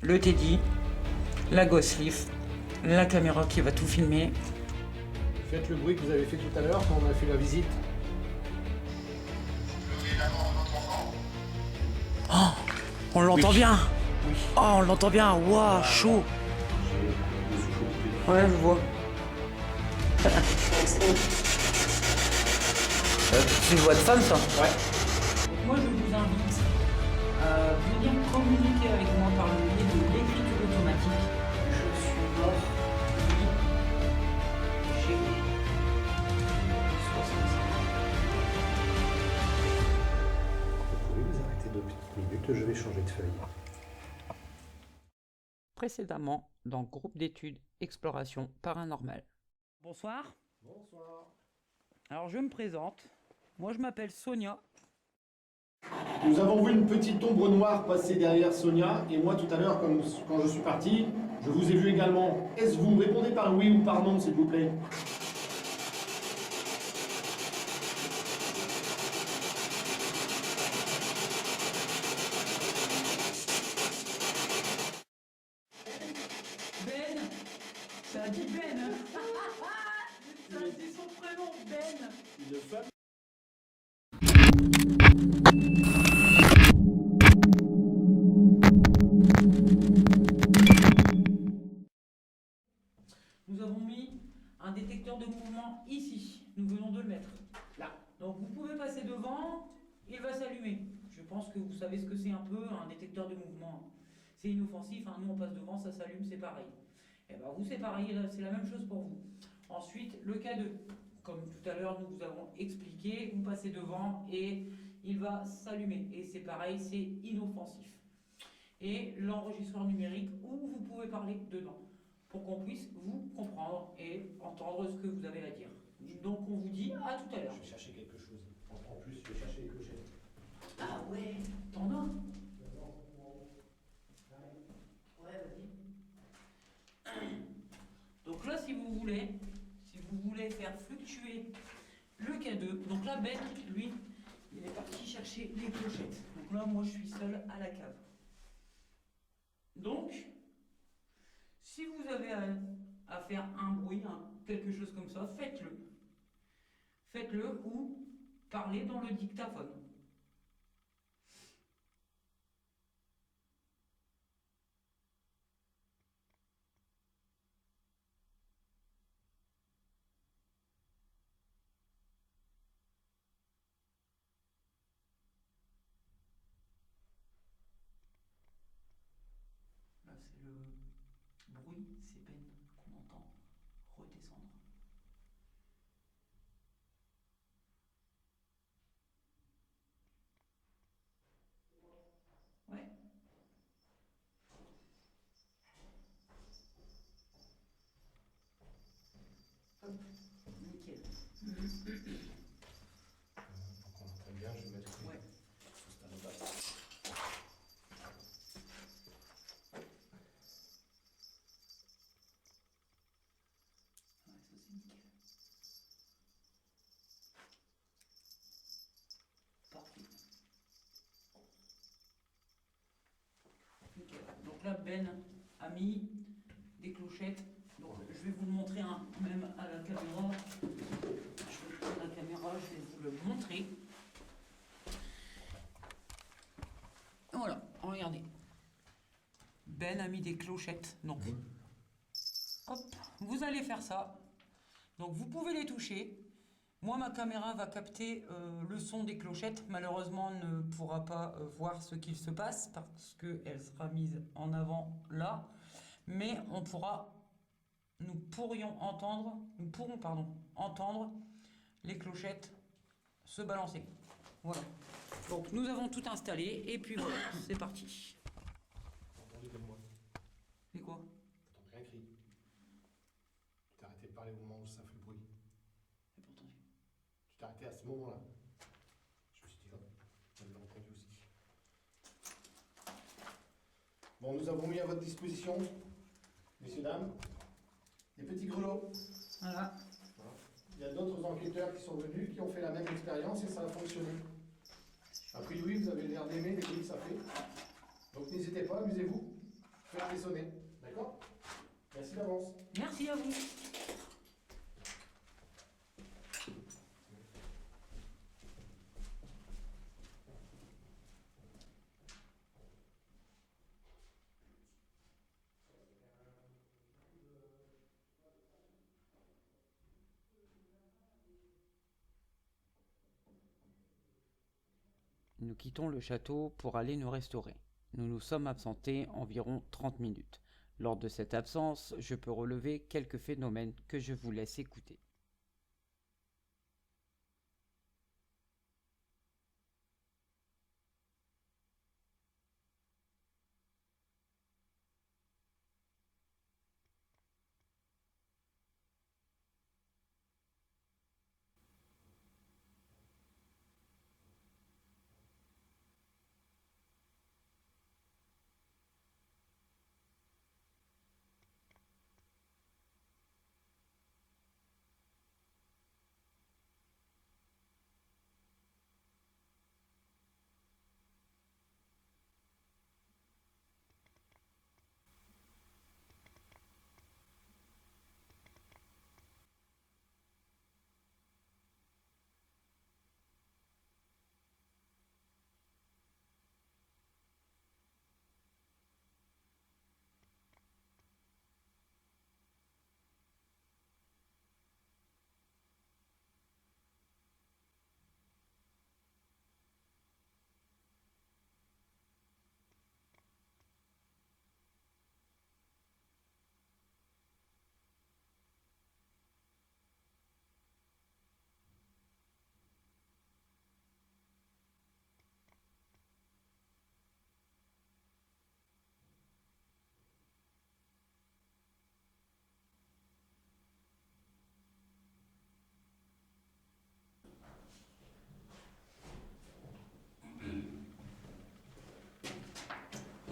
le Teddy, la Ghost Leaf, la caméra qui va tout filmer. Faites le bruit que vous avez fait tout à l'heure quand on a fait la visite. Oh, on l'entend bien. Oh, on l'entend bien. Waouh, chaud. Ouais, je vois. C'est une voix de femme, ça? Ouais. Moi, je vous invite à venir communiquer avec moi par le biais de l'écriture automatique. Je suis mort, oui, j'ai 65 ans. Vous pouvez vous arrêter 2 petites minutes, je vais changer de feuille. Précédemment, dans le groupe d'études Exploration Paranormale. Bonsoir. Bonsoir. Alors, je me présente. Moi, je m'appelle Sonia. Nous avons vu une petite ombre noire passer derrière Sonia, et moi tout à l'heure, quand je suis parti, je vous ai vu également. Est-ce vous? Répondez par oui ou par non, s'il vous plaît. Ben. Ça a dit Ben. Ça a dit son prénom, Ben. Une femme. Nous avons mis un détecteur de mouvement ici. Nous venons de le mettre. Là. Donc vous pouvez passer devant, il va s'allumer. Je pense que vous savez ce que c'est un peu un détecteur de mouvement. C'est inoffensif, hein. Nous on passe devant, ça s'allume, c'est pareil. Et ben vous c'est pareil, c'est la même chose pour vous. Ensuite, le cas 2. Comme tout à l'heure nous vous avons expliqué, vous passez devant et il va s'allumer. Et c'est pareil, c'est inoffensif. Et l'enregistreur numérique où vous pouvez parler dedans, pour qu'on puisse vous comprendre et entendre ce que vous avez à dire. Donc on vous dit à tout à l'heure. Je vais chercher quelque chose. En plus, je vais chercher les clochettes. Ah ouais, t'en as? Ouais, vas-y. Donc là, si vous voulez faire fluctuer le K2, donc là, Ben, lui, il est parti chercher les clochettes. Donc là, moi, je suis seul à la cave. Donc, si vous avez à faire un bruit, quelque chose comme ça, faites-le. Faites-le ou parlez dans le dictaphone. Là, c'est le bruit, c'est Ben qu'on entend redescendre. Ouais. Hop, nickel. Pour qu'on entende bien, je vais mettre Ouais. sous stand-by. Ouais, ça c'est nickel. Parfait. Nickel. Donc là, Ben a mis des clochettes. Donc je vais vous le montrer même à la caméra. Je vais prendre la caméra, je vais vous le montrer. Voilà, regardez. Ben a mis des clochettes. Donc, hop, vous allez faire ça. Donc vous pouvez les toucher. Moi, ma caméra va capter le son des clochettes. Malheureusement, on ne pourra pas voir ce qu'il se passe parce qu'elle sera mise en avant là. Mais nous pourrons entendre les clochettes se balancer. Voilà. Donc nous avons tout installé et puis voilà, c'est parti. Entendez de moi. C'est quoi? T'entends rien crier. Tu t'es arrêté de parler au moment où ça fait le bruit. J'ai pas entendu. Tu t'es arrêté à ce moment-là. Je me suis dit, hop, on l'a entendu aussi. Bon, nous avons mis à votre disposition, messieurs, dames, des petits grelots. Voilà. Voilà. Il y a d'autres enquêteurs qui sont venus, qui ont fait la même expérience et ça a fonctionné. A priori, vous avez l'air d'aimer les bruits que ça fait. Donc n'hésitez pas, amusez-vous. faites sonner. D'accord? Merci d'avance. Merci à vous. Nous quittons le château pour aller nous restaurer. Nous nous sommes absentés environ 30 minutes. Lors de cette absence, je peux relever quelques phénomènes que je vous laisse écouter.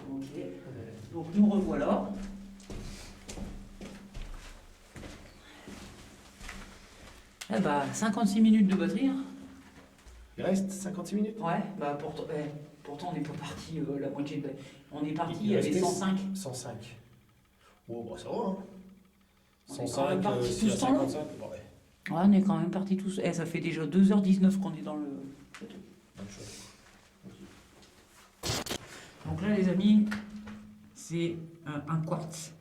Ok, donc nous revoilà. Eh bah, 56 minutes de batterie. Hein. Il reste 56 minutes? Ouais, bah pourtant on n'est pas parti la moitié de... On est parti, il Il y avait restait 105. 105. Oh, bah ça va, hein. On est quand même parti si tout à ce temps-là. 55, bah ouais. Ouais, on est quand même parti tous. Eh, ça fait déjà 2h19 qu'on est dans le château. Bonne chose. Donc là, les amis, c'est un quartz.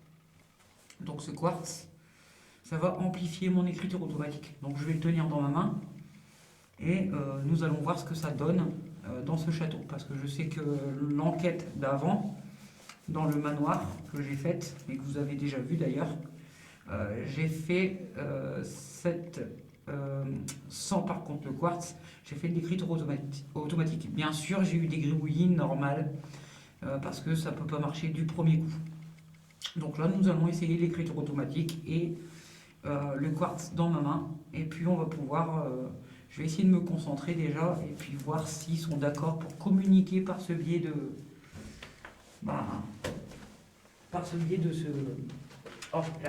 Donc ce quartz, ça va amplifier mon écriture automatique. Donc je vais le tenir dans ma main et nous allons voir ce que ça donne dans ce château. Parce que je sais que l'enquête d'avant, dans le manoir que j'ai faite, et que vous avez déjà vu d'ailleurs, j'ai fait sans par contre le quartz, j'ai fait de l'écriture automatique. Bien sûr, j'ai eu des gribouillis normales parce que ça ne peut pas marcher du premier coup. Donc là, nous allons essayer l'écriture automatique et le quartz dans ma main. Et puis on va pouvoir, je vais essayer de me concentrer déjà et puis voir s'ils sont d'accord pour communiquer par ce biais de, par ce biais de ce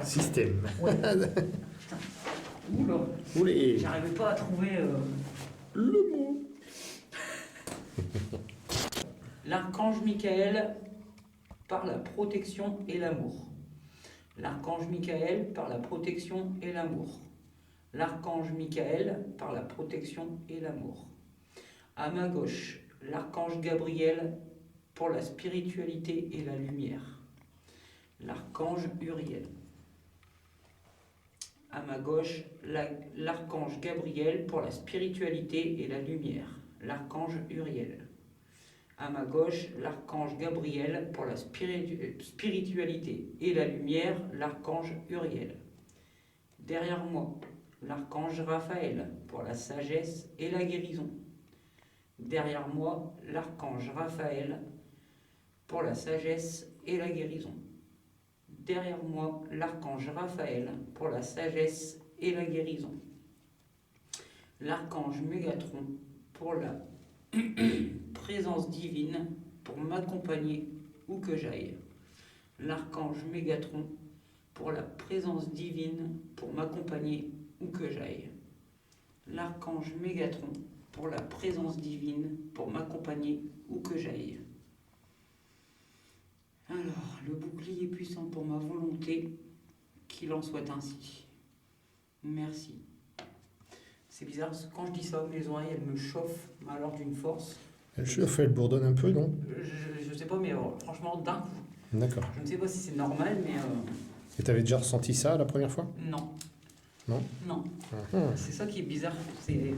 Système. Ouais. Oula, Oulé. j'arrivais pas à trouver Le mot. l'archange Michael par la protection et l'amour. L'archange Michael par la protection et l'amour. L'archange Michael par la protection et l'amour. À ma gauche, l'archange Gabriel pour la spiritualité et la lumière. L'archange Uriel. À ma gauche, l'archange Gabriel pour la spiritualité et la lumière. L'archange Uriel. À ma gauche, l'archange Gabriel pour la spiritualité et la lumière, l'archange Uriel. Derrière moi, l'archange Raphaël pour la sagesse et la guérison. Derrière moi, l'archange Raphaël pour la sagesse et la guérison. Derrière moi, l'archange Raphaël pour la sagesse et la guérison. L'archange Mégatron pour la présence divine pour m'accompagner où que j'aille. L'archange Mégatron pour la présence divine pour m'accompagner où que j'aille. L'archange Mégatron pour la présence divine pour m'accompagner où que j'aille. Alors, le bouclier puissant pour ma volonté, qu'il en soit ainsi. Merci. C'est bizarre, parce que quand je dis ça, mes oreilles, elles me chauffent, mais alors d'une force. Elle chauffe, elle bourdonne un peu, non? Je sais pas, mais franchement, d'un coup. D'accord. Je ne sais pas si c'est normal, mais Et t'avais déjà ressenti ça la première fois? non. Non? Non. Ah. C'est ça qui est bizarre. C'est.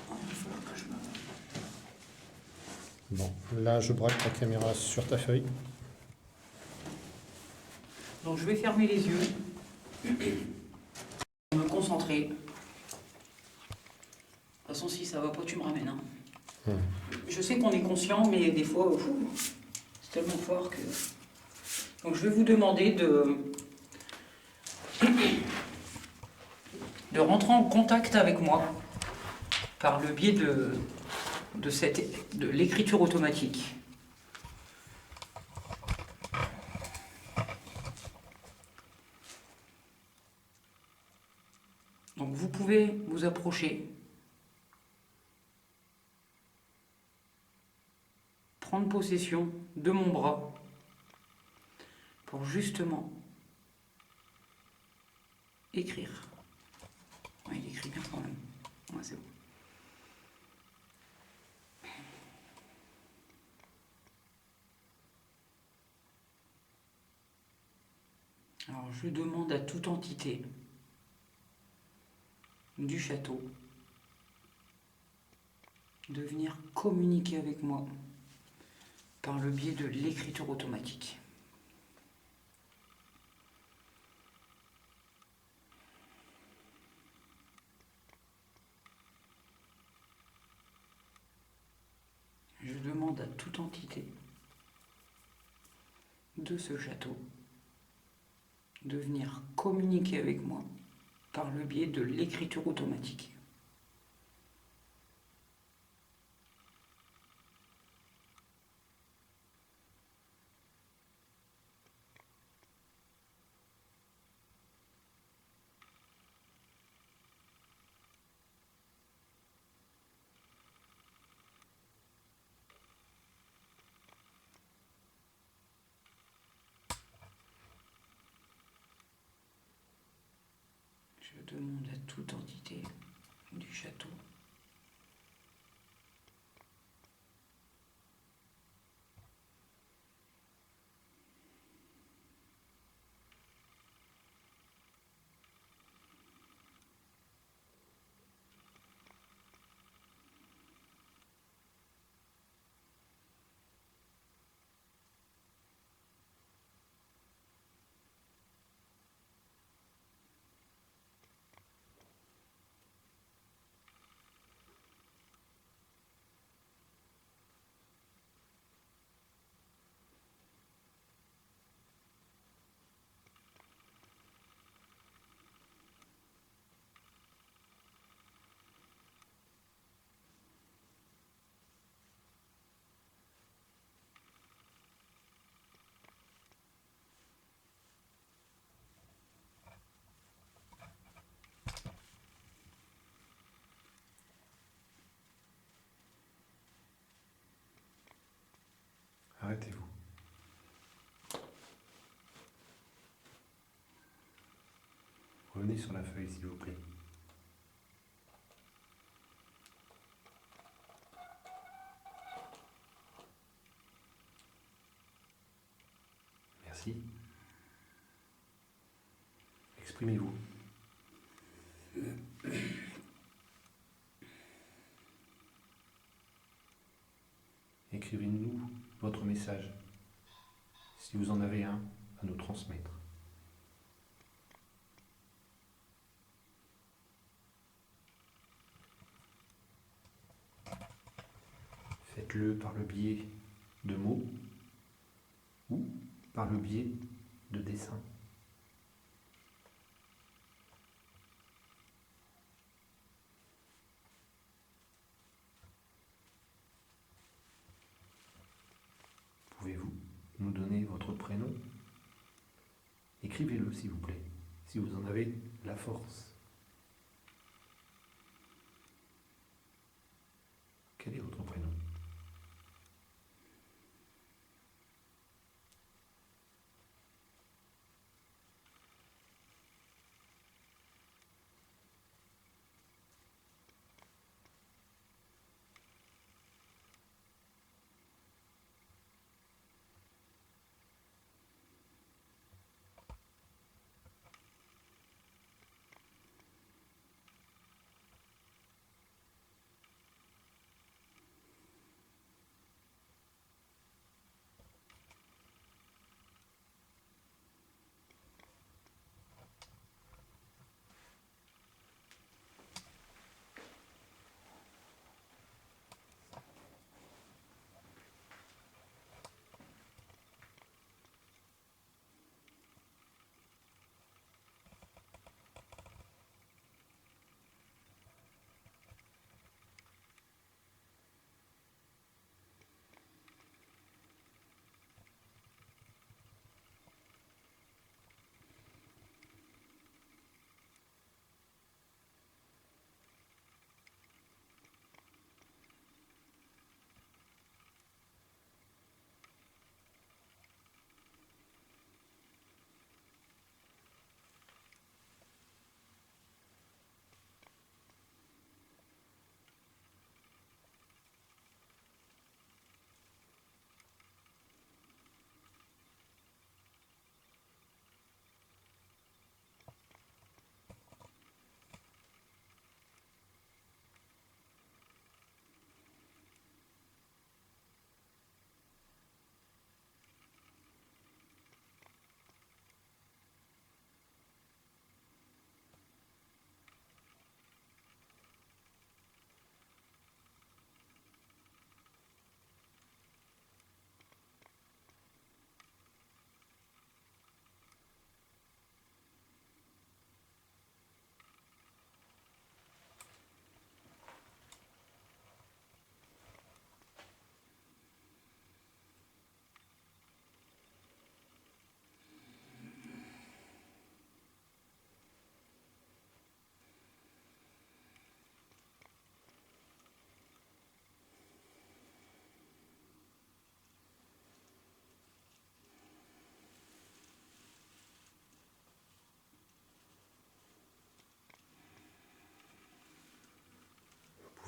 Oh, il va falloir que je me. Bon, là je braque la caméra sur ta feuille. Donc je vais fermer les yeux. Me concentrer. De toute façon, si ça va pas, tu me ramènes. Hein. Je sais qu'on est conscient, mais des fois, c'est tellement fort que. Donc je vais vous demander de rentrer en contact avec moi par le biais de l'écriture automatique. Donc vous pouvez vous approcher, prendre possession de mon bras pour justement écrire. Ouais, il écrit bien quand même. Ouais, c'est bon. Alors je demande à toute entité du château de venir communiquer avec moi par le biais de l'écriture automatique. Je demande à toute entité de ce château de venir communiquer avec moi par le biais de l'écriture automatique. Je demande à toute entité du château Arrêtez-vous. Revenez sur la feuille, s'il vous plaît. Merci. Exprimez-vous. Écrivez-nous votre message, si vous en avez un à nous transmettre. Faites-le par le biais de mots ou par le biais de dessins. Pouvez-vous nous donner votre prénom? Écrivez-le, s'il vous plaît, si vous en avez la force. Quel est votre prénom?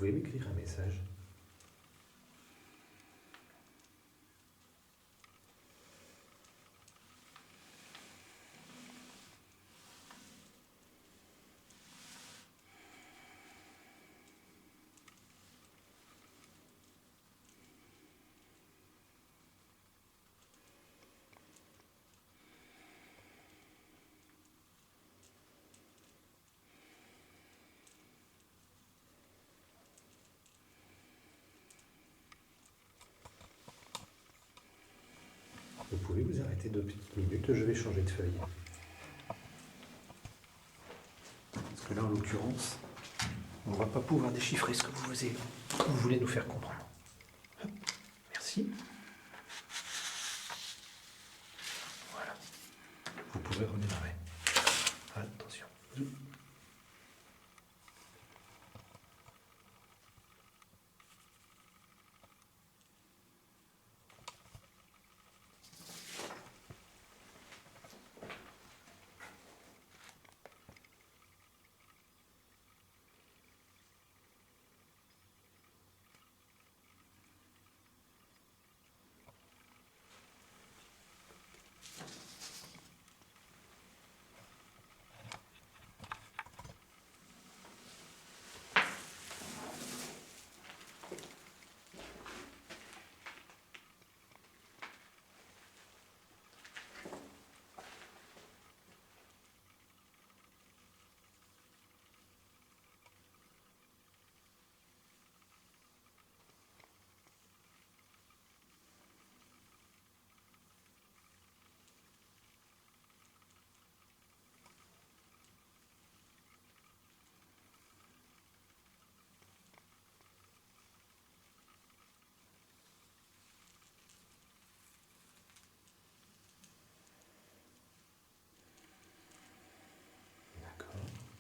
pouvez m'écrire un message? Vous pouvez vous arrêter 2 petites minutes, je vais changer de feuille. Parce que là, en l'occurrence, on ne va pas pouvoir déchiffrer ce que vous voulez nous faire comprendre. Hop, merci. Voilà. Vous pouvez redémarrer. Attention.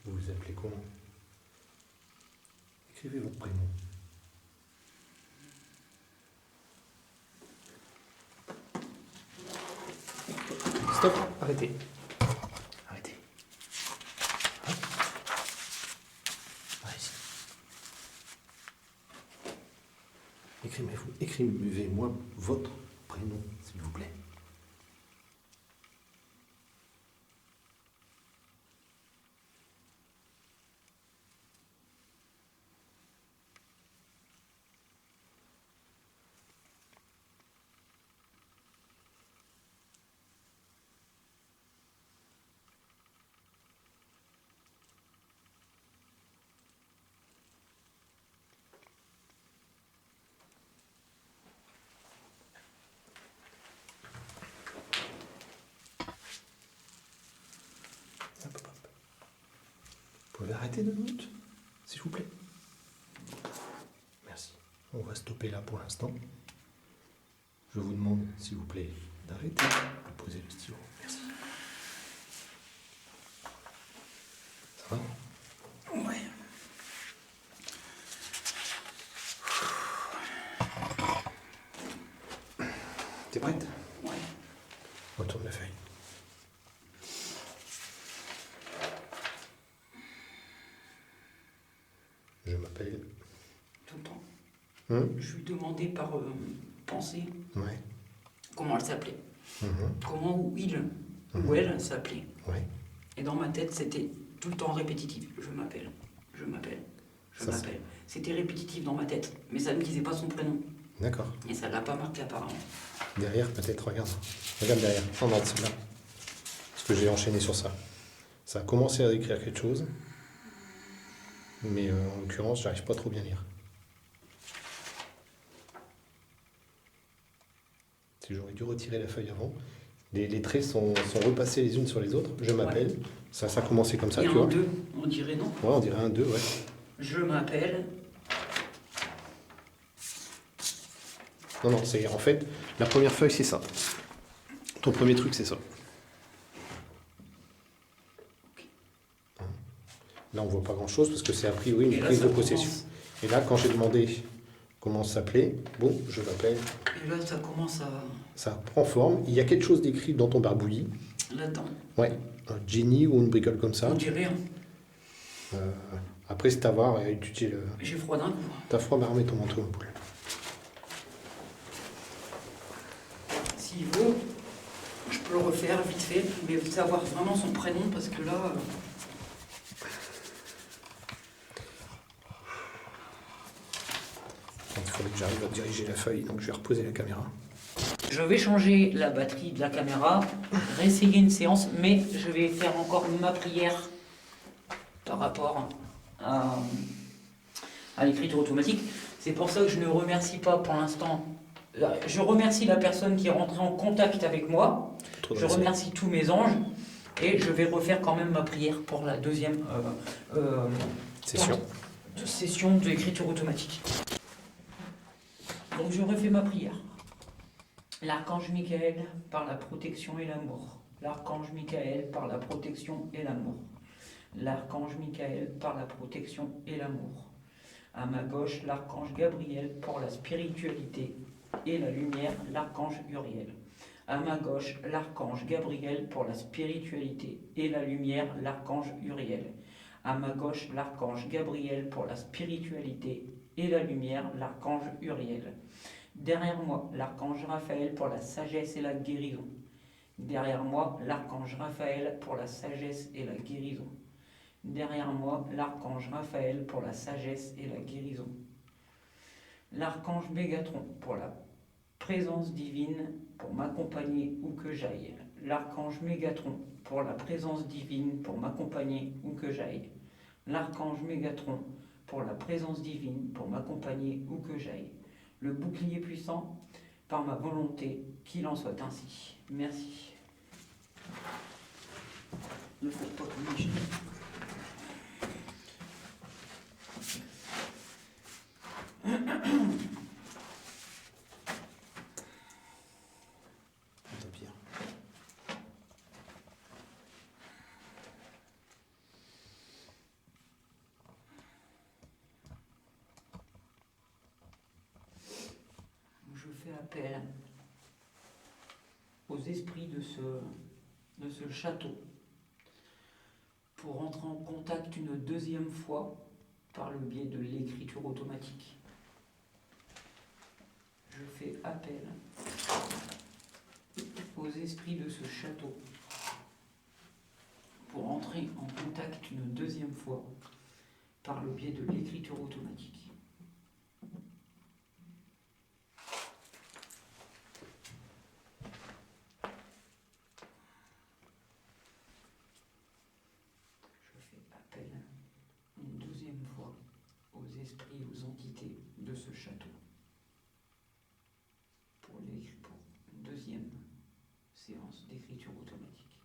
Vous vous appelez comment? Écrivez votre prénom. Stop, arrêtez. Arrêtez. Hop. Voilà ici. Écrivez-moi votre prénom, s'il vous plaît. Vous pouvez arrêter 2 minutes, s'il vous plaît? Merci. On va stopper là pour l'instant. Je vous demande, s'il vous plaît, d'arrêter de poser le stylo. Merci. Ça va? Ouais. T'es prête? Ouais. Retourne la feuille. Je m'appelle. Tout le temps. Hum? Je lui demandais par pensée Ouais. comment elle s'appelait. Mhm. Comment ou il Mhm. ou elle s'appelait. Ouais. Et dans ma tête, c'était tout le temps répétitif. Je m'appelle, je m'appelle, je Ça, m'appelle. C'était répétitif dans ma tête, mais ça ne me disait pas son prénom. D'accord. Et ça l'a pas marqué apparemment. Derrière, peut-être, regarde. Regarde derrière. En ordre, c'est là. Parce que j'ai enchaîné sur ça. Ça a commencé à écrire quelque chose. Mais en l'occurrence, j'arrive pas trop bien à lire. Si j'aurais dû retirer la feuille avant. Les traits sont repassés les unes sur les autres. Je m'appelle. Ouais. Ça a commencé comme ça, Et tu un vois. 2, on dirait non. Ouais, on dirait un 2, ouais. Je m'appelle. Non, non, c'est en fait, la première feuille, c'est ça. Ton premier truc, c'est ça. Là, on voit pas grand-chose parce que c'est a priori Et une là, prise ça de possession. commence. Et là, quand j'ai demandé comment ça s'appelait, bon, je m'appelle, Et là, ça commence à. ça prend forme. Il y a quelque chose d'écrit dans ton barbouillis. Là-dedans. Ouais, un Jenny ou une bricole comme ça. On dirait. Euh, Après, c'est à voir et à étudier le. J'ai froid d'un coup. T'as froid, bah remets ton manteau, mon poulet. S'il veut, je peux le refaire vite fait, mais savoir vraiment son prénom parce que là. Il faudrait que j'arrive à diriger la feuille, donc je vais reposer la caméra. Je vais changer la batterie de la caméra, réessayer une séance, mais je vais faire encore ma prière par rapport à l'écriture automatique. C'est pour ça que je ne remercie pas pour l'instant. Je remercie la personne qui est rentrée en contact avec moi. Je remercie tous mes anges. Et je vais refaire quand même ma prière pour la deuxième session d'écriture automatique. Donc je refais ma prière. L'archange Michael par la protection et l'amour. L'archange Michael par la protection et l'amour. L'archange Michael par la protection et l'amour. À ma gauche, l'archange Gabriel pour la spiritualité et la lumière, l'archange Uriel. À ma gauche, l'archange Gabriel pour la spiritualité et la lumière, l'archange Uriel. À ma gauche, l'archange Gabriel pour la spiritualité et la lumière, l'archange Uriel. Derrière moi, l'archange Raphaël pour la sagesse et la guérison. Derrière moi, l'archange Raphaël pour la sagesse et la guérison. Derrière moi, l'archange Raphaël pour la sagesse et la guérison. L'archange Mégatron pour la présence divine pour m'accompagner où que j'aille. L'archange Mégatron pour la présence divine pour m'accompagner où que j'aille. L'archange Mégatron pour la présence divine pour m'accompagner où que j'aille. Le bouclier puissant par ma volonté, qu'il en soit ainsi. Merci. Ne faites pas comme j'ai. Je fais appel aux esprits de ce château pour entrer en contact une deuxième fois par le biais de l'écriture automatique. Je fais appel aux esprits de ce château pour entrer en contact une deuxième fois par le biais de l'écriture automatique. Je fais appel une deuxième fois aux esprits, aux entités de ce château pour une deuxième séance d'écriture automatique.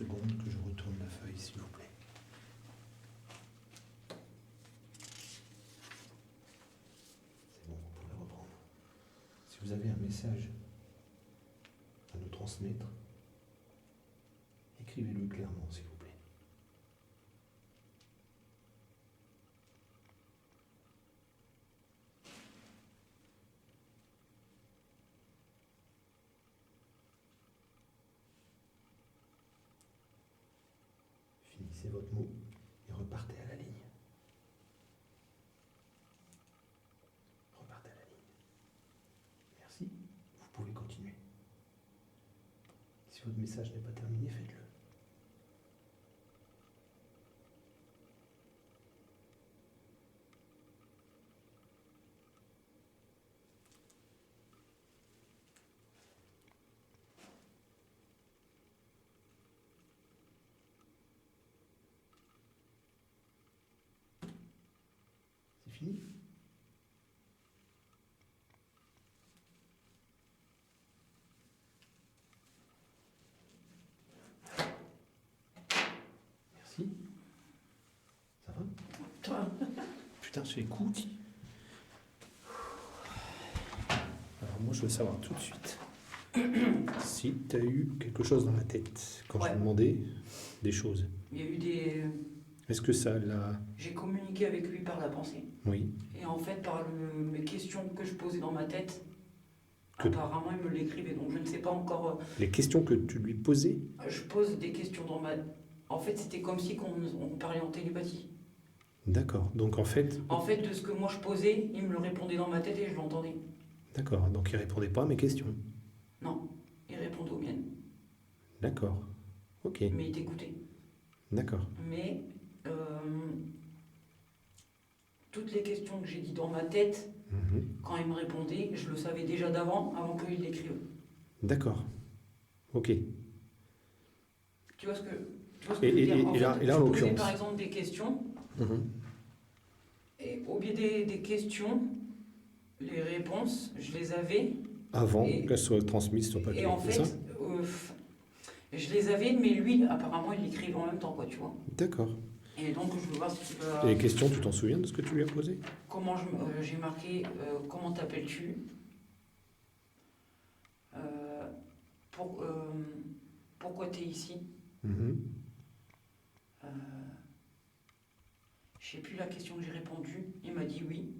seconde que je retourne la feuille, s'il vous plaît. C'est bon, vous pouvez reprendre. Si vous avez un message à nous transmettre, écrivez-le clairement, s'il vous plaît. Finissez votre mot et repartez à la ligne. Repartez à la ligne. Merci. Vous pouvez continuer. Si votre message n'est pas terminé, faites-le. C'est fini? Merci. Ça va? Putain, c'est cool. Alors moi, je veux savoir tout de suite si tu as eu quelque chose dans la tête quand j'ai demandé des choses. Il y a eu des... Est-ce que ça l'a... J'ai communiqué avec lui par la pensée. Oui. Et en fait, par mes questions que je posais dans ma tête, Que- apparemment, il me l'écrivait. Donc je ne sais pas encore... Les questions que tu lui posais? Je pose des questions dans ma... En fait, c'était comme si on parlait en télépathie. D'accord. Donc en fait... En fait, de ce que moi je posais, il me le répondait dans ma tête et je l'entendais. D'accord. Donc il répondait pas à mes questions. Non, il répondait aux miennes. D'accord. Ok. Mais il t'écoutait. D'accord. Mais toutes les questions que j'ai dit dans ma tête, Mhm. quand il me répondait, je le savais déjà d'avant, avant qu'il l'écrive. D'accord. Ok. Tu vois ce que je veux Et dire? En là, fait, et là, en je posais l'occurrence. par exemple des questions, Mhm. et au biais des questions, les réponses, je les avais. Avant Et- qu'elles soient transmises sur papier, Et en c'est fait, ça? je les avais, mais lui, apparemment, il l'écrivait en même temps, quoi, tu vois. D'accord. Et donc, je veux voir si tu peux... Et les questions, tu t'en souviens de ce que tu lui as posé? Comment j'ai marqué comment t'appelles-tu? Pourquoi t'es ici? Mhm. Je sais plus la question que j'ai répondu. Il m'a dit oui.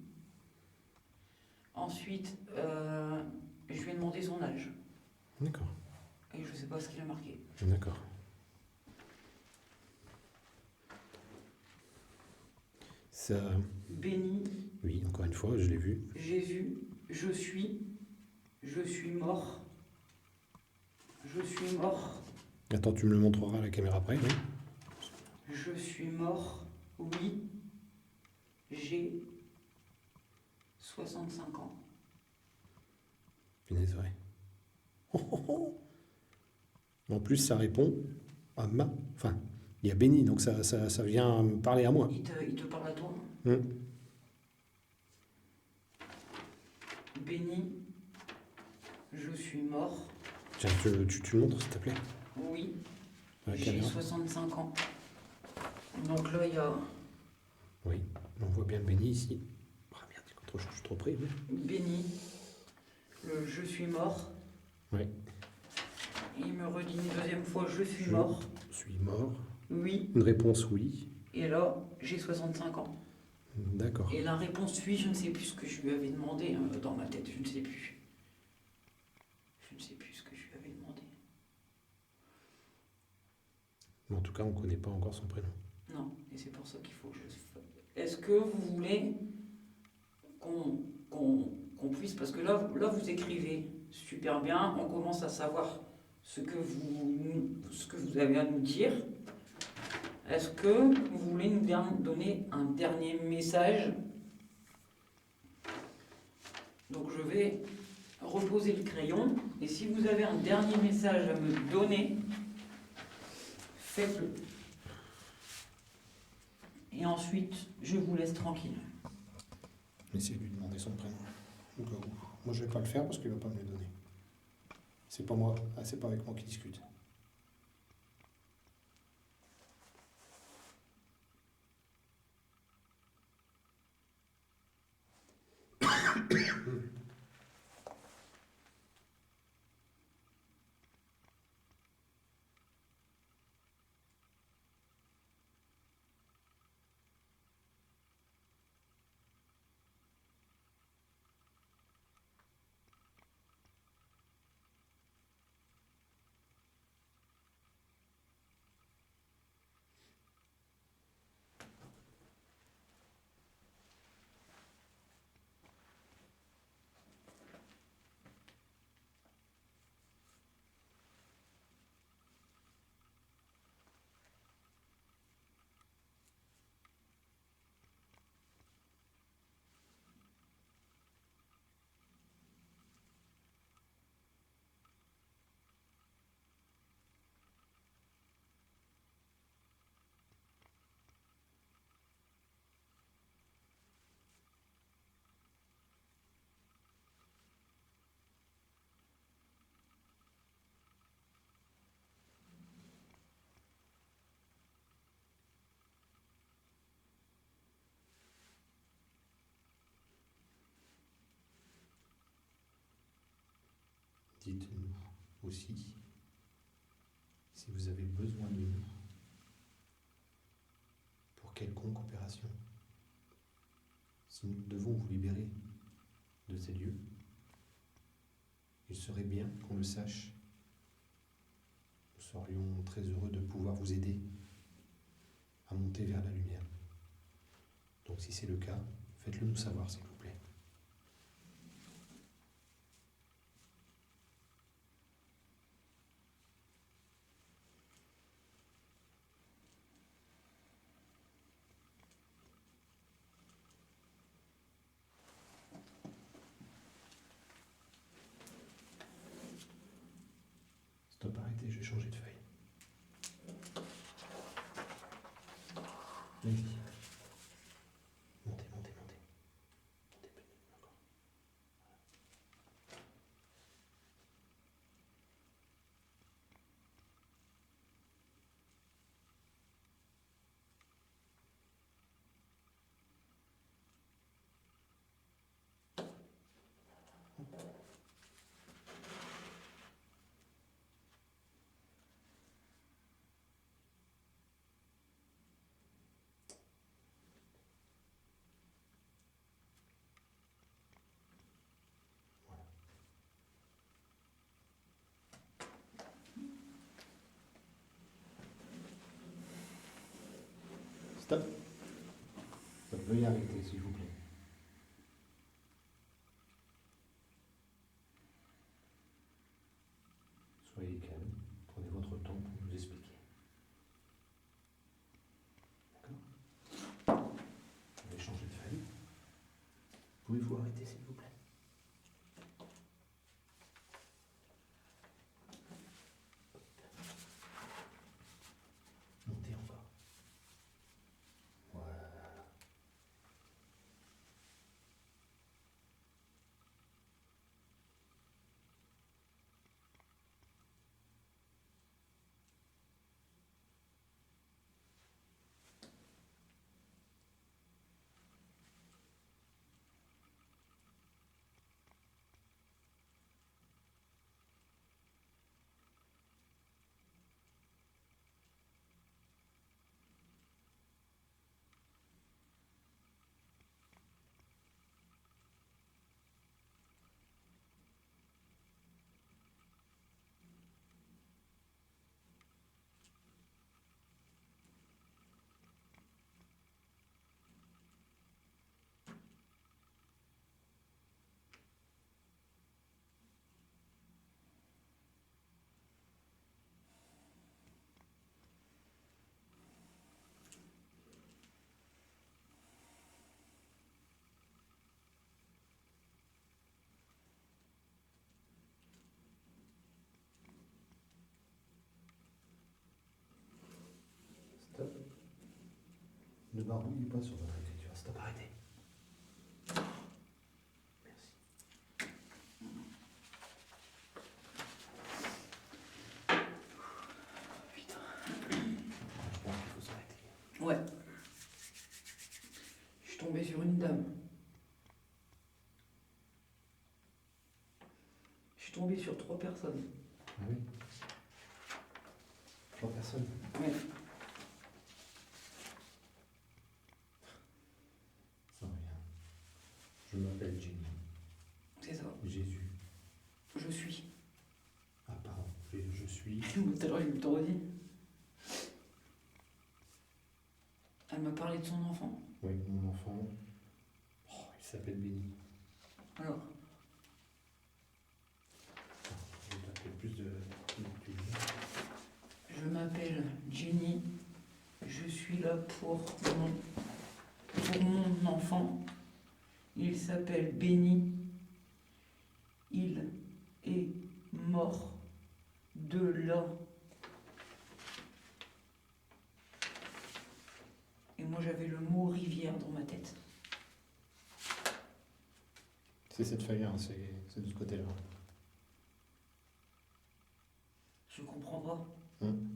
Ensuite, je lui ai demandé son âge. D'accord. Et je sais pas ce qu'il a marqué. D'accord. Ça... Béni, Oui, encore une fois, je l'ai vu. Jésus, je suis mort. Je suis mort. Attends, tu me le montreras à la caméra après, oui? Je suis mort. Oui. J'ai 65 ans. Punaise, ouais. Oh, oh, oh. En plus, ça répond à ma... Enfin, il y a béni, donc ça vient me parler à moi. Il te parle à toi. Béni, je suis mort. Tiens, tu le montres, s'il te plaît, Oui. à la J'ai caméra. 65 ans. Donc là, il y a Oui, on voit bien le béni ici. Ah merde, je suis trop près, oui. béni, le je suis mort. Oui. Il me redit une deuxième fois je suis mort. Je suis mort. Oui. Une réponse oui. Et là, j'ai 65 ans. D'accord. Et la réponse oui, je ne sais plus ce que je lui avais demandé dans ma tête. Je ne sais plus. Je ne sais plus ce que je lui avais demandé. Mais en tout cas, on ne connaît pas encore son prénom. Non, et c'est pour ça qu'il faut que je... Est-ce que vous voulez qu'on puisse... Parce que là, vous écrivez super bien, on commence à savoir ce que vous avez à nous dire. Est-ce que vous voulez nous donner un dernier message? Donc je vais reposer le crayon, et si vous avez un dernier message à me donner, faites-le. Et ensuite, je vous laisse tranquille. Essayez de lui demander son prénom. Au cas où. Moi, je ne vais pas le faire parce qu'il ne va pas me le donner. C'est pas moi. Ah, c'est pas avec moi qu'il discute. Dites-nous aussi si vous avez besoin de nous pour quelconque opération. Si nous devons vous libérer de ces lieux, il serait bien qu'on le sache. Nous serions très heureux de pouvoir vous aider à monter vers la lumière. Donc si c'est le cas, faites-le nous savoir, s'il vous plaît. Stop, arrêtez, je vais changer de feuille. Allez-y. Montez, montez, montez. Montez plus encore. Stop. Stop, veuillez arrêter, s'il vous plaît. Soyez calme, prenez votre temps pour nous expliquer. D'accord? Je vais changer de feuille. Pouvez-vous arrêter, s'il vous plaît? Montez encore. Voilà. Stop. Ne barbouillez pas sur votre écriture. Stop, arrêtez. Merci. Putain. Je pense qu'il faut s'arrêter. Ouais. Je suis tombé sur une dame. Je suis tombé sur 3 personnes. Ah oui. 3 personnes. Ouais. Ça rien. Je m'appelle Jenny. C'est ça. Jésus. Je suis. Ah pardon. Je suis. Tout à l'heure, je me t'en redis. Elle m'a parlé de son enfant. Oui, mon enfant. Oh, il s'appelle Benny. Alors, Je vais t'appeler plus de. je m'appelle Jenny. Je suis là pour mon enfant. Il s'appelle Benny. Il est mort de là. Et moi j'avais le mot rivière dans ma tête. C'est cette feuille, hein, c'est de ce côté-là. Je comprends pas. Hum.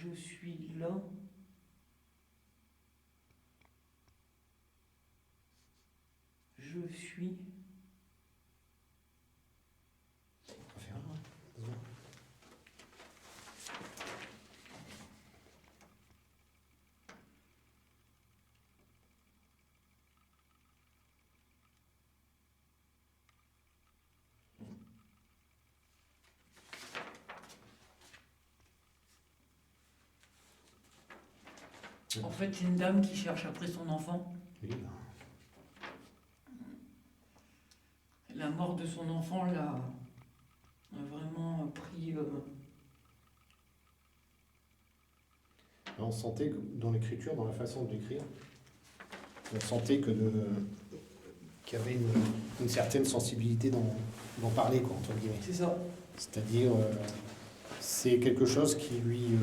Je suis là. Je suis. On va faire un, hein. En fait, c'est une dame qui cherche après son enfant. Oui, là. La mort de son enfant l'a a vraiment pris. On sentait que dans l'écriture, dans la façon de l'écrire, on sentait qu'il y avait une certaine sensibilité d'en parler, quoi, entre guillemets. C'est ça. C'est-à-dire, c'est quelque chose qui lui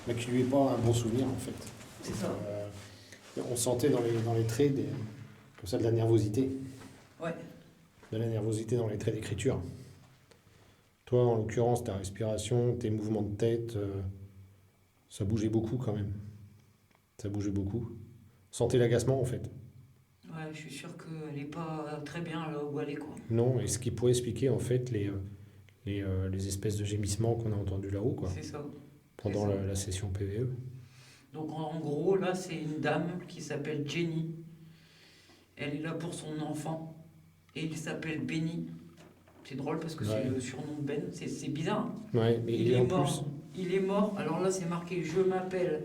est pas un bon souvenir, en fait. C'est ça. On sentait dans les traits comme ça de la nervosité. Ouais. De la nervosité dans les traits d'écriture. Toi, en l'occurrence, ta respiration, tes mouvements de tête, ça bougeait beaucoup quand même. Ça bougeait beaucoup. Sentez l'agacement, en fait. Ouais, je suis sûr qu'elle n'est pas très bien là où elle est, quoi. Non, et ce qui pourrait expliquer, en fait, les espèces de gémissements qu'on a entendus là-haut, quoi, C'est ça. pendant C'est ça. la session PVE. Donc en gros, là, c'est une dame qui s'appelle Jenny. Elle est là pour son enfant. Et il s'appelle Benny. C'est drôle parce que Ouais. c'est le surnom de Ben. C'est bizarre, hein. Ouais, mais Il est en mort. Il est mort. Alors là, c'est marqué je m'appelle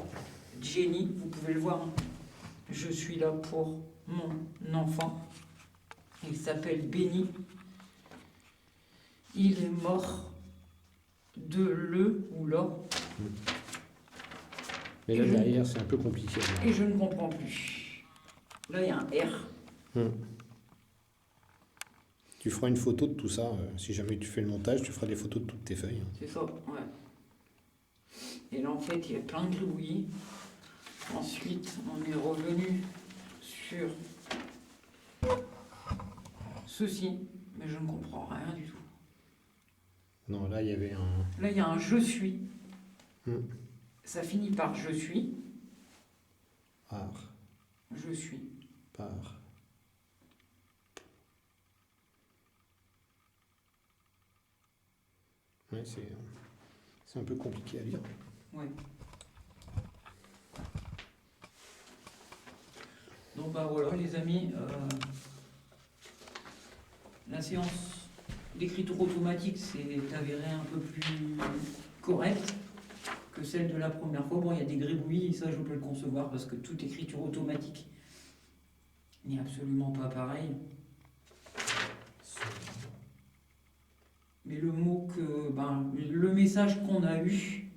Jenny. Vous pouvez le voir, hein. Je suis là pour mon enfant. Il s'appelle Benny. Il est mort de le ou là. Mais là, derrière, c'est un peu compliqué. Et je ne comprends plus. Là, il y a un R. Tu feras une photo de tout ça. Si jamais tu fais le montage, tu feras des photos de toutes tes feuilles. C'est ça, ouais. Et là, en fait, il y a plein de gribouillis. Ensuite, on est revenu sur ceci, mais je ne comprends rien du tout. Non, là, il y avait un... Là, il y a un je suis. Hmm. Ça finit par je suis. Art, Je suis. par... Ouais, c'est un peu compliqué à lire. Ouais. Donc, bah voilà, les amis. La séance d'écriture automatique s'est avérée un peu plus correcte que celle de la première fois. Bon, il y a des gribouillis, et ça je peux le concevoir parce que toute écriture automatique n'est absolument pas pareille. Mais le mot le message qu'on a eu,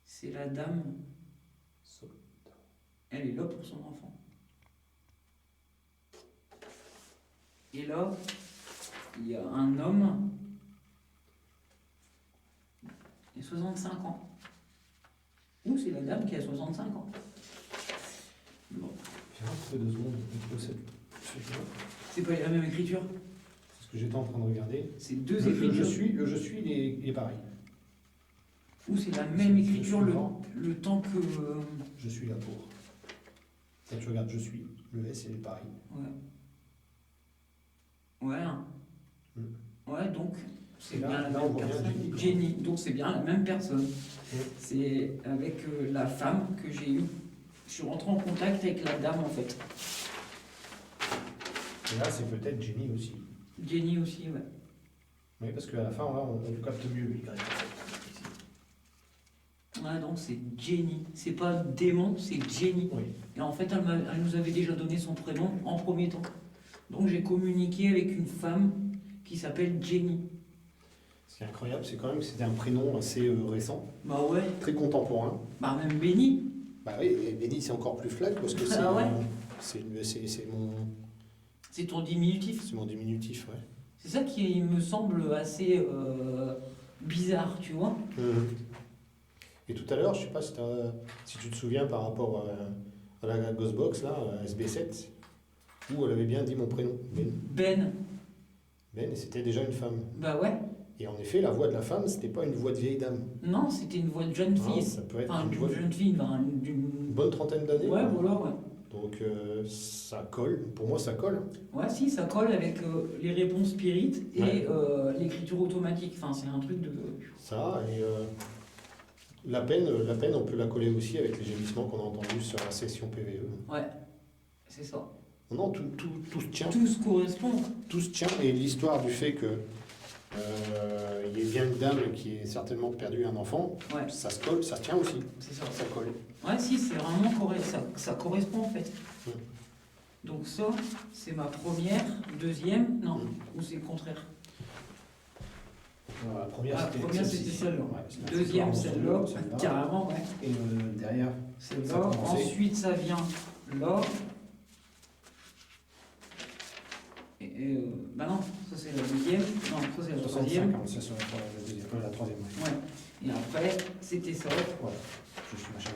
c'est la dame, elle est là pour son enfant. Et là, il y a un homme, il a 65 ans. Ou c'est la dame qui a 65 ans. Bon. J'ai retrouvé 2 secondes. C'est pas la même écriture. C'est ce que j'étais en train de regarder. C'est deux Le écritures. je suis, il est pareil. Ou c'est la même Je écriture suis là. le temps que... Je suis là pour. Là, tu regardes je suis. Le S, il est pareil. Ouais. Ouais. Mm. Ouais, donc c'est Et là- bien la là, même on voit bien personne. Jenny, quoi. Jenny, donc c'est bien la même personne. Mm. C'est avec la femme que j'ai eue. Je suis rentré en contact avec la dame en fait. Et là, c'est peut-être Jenny aussi. Jenny aussi, ouais. Oui, parce qu'à la fin, là, on capte mieux le Y. Ouais, donc c'est Jenny. C'est pas démon, c'est Jenny. Oui. Et en fait, elle nous avait déjà donné son prénom en premier temps. Donc j'ai communiqué avec une femme qui s'appelle Jenny. Ce qui est incroyable, c'est quand même que c'était un prénom assez récent, Bah ouais. très contemporain. Bah même Benny. Bah oui, et Benny, c'est encore plus flag parce que c'est Ah ouais. c'est C'est ton diminutif. mon diminutif, ouais. C'est ça qui me semble assez bizarre, tu vois. Et tout à l'heure, je sais pas si tu te souviens par rapport à la Ghostbox, là, à SB7, où elle avait bien dit mon prénom, Ben. Ben. Ben, et c'était déjà une femme. Bah ouais. Et en effet, la voix de la femme, c'était pas une voix de vieille dame. Non, c'était une voix de jeune fille. Ça peut être Enfin, une voix d'une jeune fille, d'une d'une... bonne trentaine d'années. Ouais, voilà, ouais. Donc ça colle. Pour moi, ça colle. Ouais, si, ça colle avec les réponses spirites et Ouais. l'écriture automatique. Enfin, c'est un truc de... Ça, et la peine, on peut la coller aussi avec les gémissements qu'on a entendus sur la session PVE. Ouais, c'est ça. Non, tout se tient. Tout se correspond. Tout se tient. Et l'histoire du fait que il y ait bien une dame qui ait certainement perdu un enfant, Ouais, ça se colle, ça se tient aussi. c'est ça. Ça colle. Ouais, si, c'est vraiment ça correspond en fait. Mm. Donc ça, c'est ma première, deuxième, non, Mm. ou c'est le contraire. La première, Ah, la première, c'était celle-là. Ouais, Deuxième, celle-là, celle-là. carrément, ouais. Et derrière, ça Celle-là, a commencé. ensuite ça vient là. Bah non, ça c'est la deuxième, non, ça c'est la troisième. Ça c'est la troisième. Ouais. Et après, c'était ça, Voilà. Je suis machin,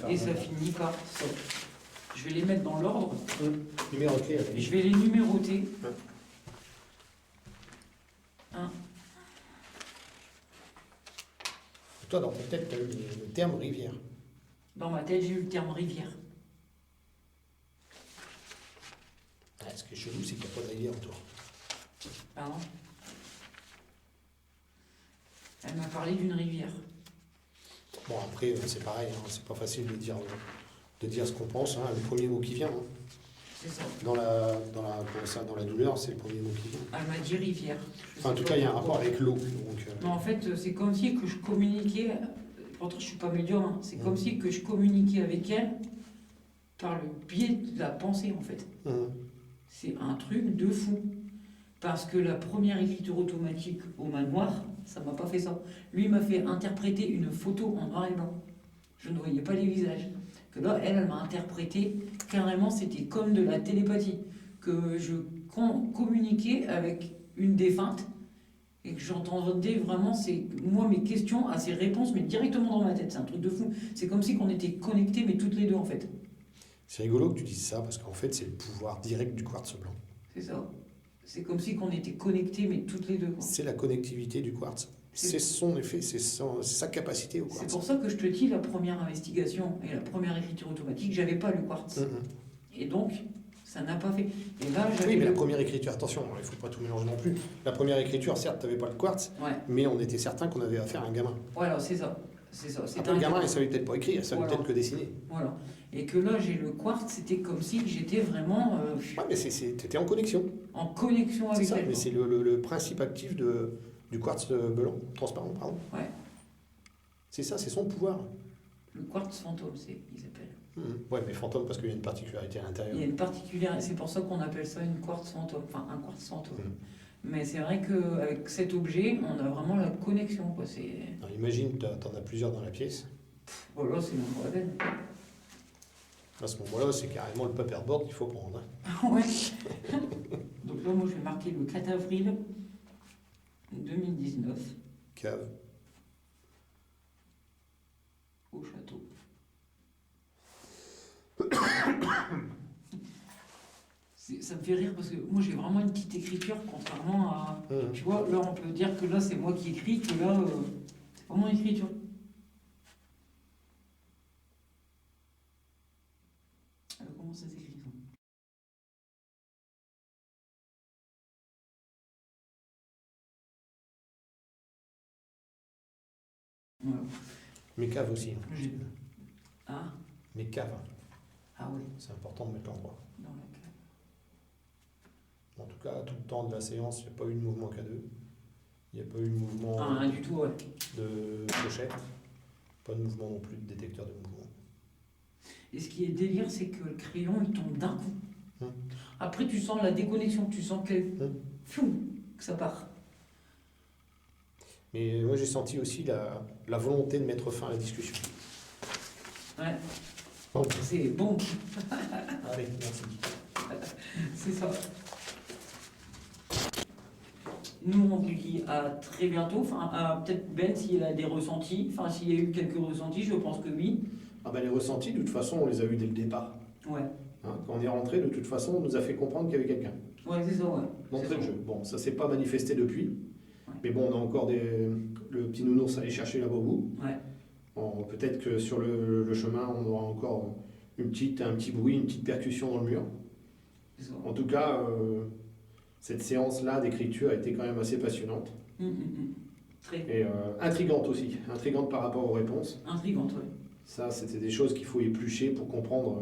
et ça finit par ça. Je vais les mettre dans l'ordre, Numéroté. et je vais les numéroter. Toi, dans ta tête, tu as eu le terme rivière. Dans ma tête, j'ai eu le terme rivière. Ce qui est chelou, c'est qu'il n'y a pas de rivière autour. Pardon. Elle m'a parlé d'une rivière. Bon, après, c'est pareil, hein, c'est pas facile de dire ce qu'on pense. Hein, le premier mot qui vient. Hein. C'est ça. Dans la douleur, c'est le premier mot qui vient. Elle m'a dit rivière. Enfin, en tout cas, il y a un rapport avec l'eau. Donc, Non, en fait, c'est comme si que je communiquais. Pourtant, je suis pas médium. Hein. C'est comme si que je communiquais avec elle par le biais de la pensée, en fait. C'est un truc de fou. Parce que la première écriture automatique au manoir, ça m'a pas fait ça. Lui m'a fait interpréter une photo en noir et blanc. Je ne voyais pas les visages. Que là, elle m'a interprété carrément, c'était comme de la télépathie. Que je communiquais avec une défunte et que j'entendais vraiment moi mes questions à ses réponses, mais directement dans ma tête. C'est un truc de fou. C'est comme si qu'on était connectés, mais toutes les deux en fait. c'est rigolo que tu dises ça, parce qu'en fait, c'est le pouvoir direct du quartz blanc. C'est ça. C'est comme si qu'on était connectés, mais toutes les deux. Quoi. C'est la connectivité du quartz. C'est son effet, c'est sa capacité au C'est quartz. pour ça que je te dis, la première investigation et la première écriture automatique, j'avais pas le quartz. Et donc, ça n'a pas fait. Et là, j'avais Oui, mais la première écriture, attention, il ne faut pas tout mélanger non plus. La première écriture, certes, tu n'avais pas le quartz, Ouais, mais on était certain qu'on avait affaire à un gamin. voilà, c'est ça. C'est ça. C'est Après, le gamin, il ne savait peut-être pas écrire, il savait Voilà. peut-être que dessiner. Voilà. Et que là, j'ai le quartz, c'était comme si j'étais vraiment Ouais, mais tu étais en connexion. en connexion C'est avec ça, elle. mais quoi. c'est le principe actif du quartz blanc, transparent, pardon. Ouais. C'est ça, c'est son pouvoir. Le quartz fantôme, ils appellent. Ouais, mais fantôme parce qu'il y a une particularité à l'intérieur. Il y a une particulière, c'est pour ça qu'on appelle ça une quartz fantôme, enfin un quartz fantôme. Mhm. Mais c'est vrai qu'avec cet objet, on a vraiment la connexion. Quoi. Alors, imagine, tu en as plusieurs dans la pièce. Voilà, c'est mon problème. À ce moment-là, c'est carrément le paperboard qu'il faut prendre. Hein. Ouais. Donc là, moi, je vais marquer le 4 avril 2019 Cave. au château. Ça me fait rire parce que moi, j'ai vraiment une petite écriture, contrairement à... Tu vois, là, on peut dire que là, c'est moi qui écris, que là, c'est vraiment une écriture. Alors, comment ça s'écrit ça? Voilà. Mais cave aussi. Hein. J'ai- Ah, Mais cave. ah oui, C'est important de mettre l'endroit. dans la cave. En tout cas, tout le temps de la séance, il n'y a pas eu de mouvement K2. Il n'y a pas eu de mouvement Ah, rien du tout, ouais. de pochette. Pas de mouvement non plus de détecteur de mouvement. Et ce qui est délire, c'est que le crayon, il tombe d'un coup. Hum. Après, tu sens la déconnexion, tu sens que, fiou, que ça part. Mais moi, j'ai senti aussi la volonté de mettre fin à la discussion. Ouais, Bon. c'est bon, Allez, merci. c'est ça. Nous, on lui dit à très bientôt. Enfin, peut-être Ben, s'il a des ressentis. Enfin, s'il y a eu quelques ressentis, je pense que oui. Ah ben, les ressentis, de toute façon, on les a eus dès le départ. Ouais, Hein, quand on est rentré, de toute façon, on nous a fait comprendre qu'il y avait quelqu'un. ouais, c'est ça, ouais. D'entrée C'est de ça. jeu. Bon, ça s'est pas manifesté depuis. Mais bon, on a encore le petit nounours à aller chercher là-bas au bout. Ouais. Bon, peut-être que sur le chemin, on aura encore un petit bruit, une petite percussion dans le mur. C'est ça. En tout cas, cette séance-là d'écriture a été quand même assez passionnante. Très Et intrigante aussi. Intrigante par rapport aux réponses. intrigante, ouais. Ça, c'était des choses qu'il faut éplucher pour comprendre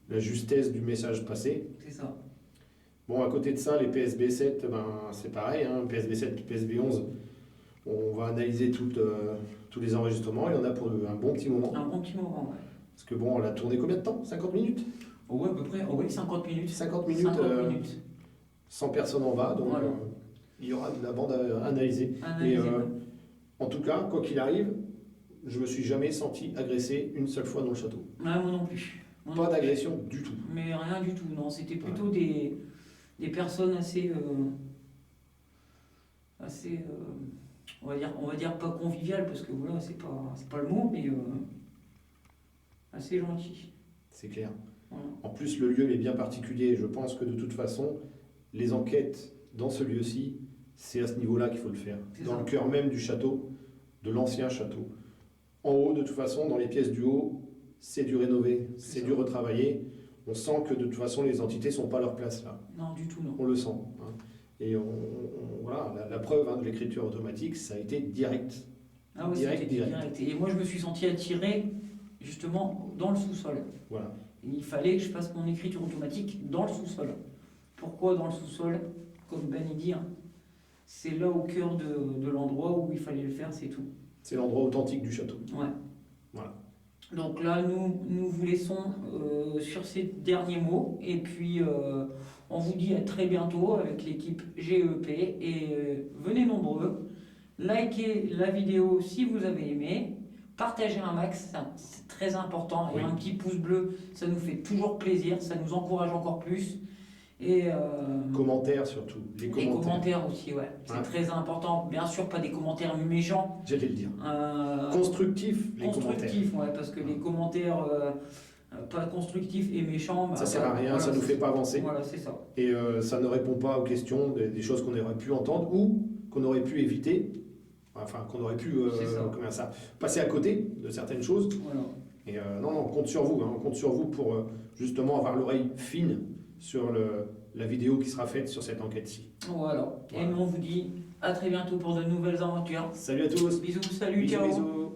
la justesse du message passé. C'est ça. Bon, à côté de ça, les PSB 7, ben, c'est pareil. Hein, PSB 7, PSB 11, on va analyser tous les enregistrements. Il y en a pour un bon petit moment. Un bon petit moment, ouais. Parce que bon, on l'a tourné combien de temps? 50 minutes? Oh, ouais, à peu près. Oh, oui, 50 minutes. 50 minutes, 50 minutes. 100 personnes en bas. Donc, Voilà. il y aura de la bande à analyser. Analyser, Mais, ouais. en tout cas, quoi qu'il arrive, je me suis jamais senti agressé une seule fois dans le château. Ouais, moi non plus. Moi Pas non plus. d'agression du tout. Mais rien du tout, non. C'était plutôt des personnes assez. On va dire pas conviviales, parce que voilà, c'est pas le mot, mais assez gentil. C'est clair. Voilà. En plus, le lieu est bien particulier. Je pense que de toute façon, les enquêtes dans ce lieu-ci, c'est à ce niveau-là qu'il faut le faire. C'est Dans ça. le cœur même du château, de l'ancien château. En haut, de toute façon, dans les pièces du haut, c'est du rénové, c'est ça. du retravaillé. On sent que de toute façon, les entités ne sont pas à leur place là. Non, du tout, non. On le sent. Hein. Et voilà, la preuve de l'écriture automatique, ça a été direct. Ah oui, Direct, c'était direct. Et moi, je me suis senti attiré justement dans le sous-sol. Voilà. Et il fallait que je fasse mon écriture automatique dans le sous-sol. Pourquoi dans le sous-sol? Comme Ben il dit, hein, c'est là au cœur de l'endroit où il fallait le faire, c'est tout. C'est l'endroit authentique du château. Ouais. Voilà. Donc là, nous vous laissons sur ces derniers mots. Et puis, on vous dit à très bientôt avec l'équipe GEP. Et venez nombreux. Likez la vidéo si vous avez aimé. Partagez un max, c'est très important. Et Oui. un petit pouce bleu, ça nous fait toujours plaisir. Ça nous encourage encore plus. Et Commentaires surtout. Les les commentaires. commentaires aussi, ouais. C'est Ouais. très important. Bien sûr, pas des commentaires méchants. J'allais le dire. Euh, Constructifs, les commentaires. Constructif, ouais, parce que les commentaires pas constructifs et méchants, bah, Ça sert à rien, voilà, ça nous fait pas avancer. Voilà, c'est ça. Et ça ne répond pas aux questions des choses qu'on aurait pu entendre ou qu'on aurait pu éviter. Enfin, qu'on aurait pu C'est ça. passer à côté de certaines choses. Voilà. Et non, on compte sur vous. Hein, on compte sur vous pour justement avoir l'oreille fine sur la vidéo qui sera faite sur cette enquête-ci. Voilà. Et Voilà. nous, on vous dit à très bientôt pour de nouvelles aventures. Salut à tous. Bisous, salut, Bisous, ciao. bisous.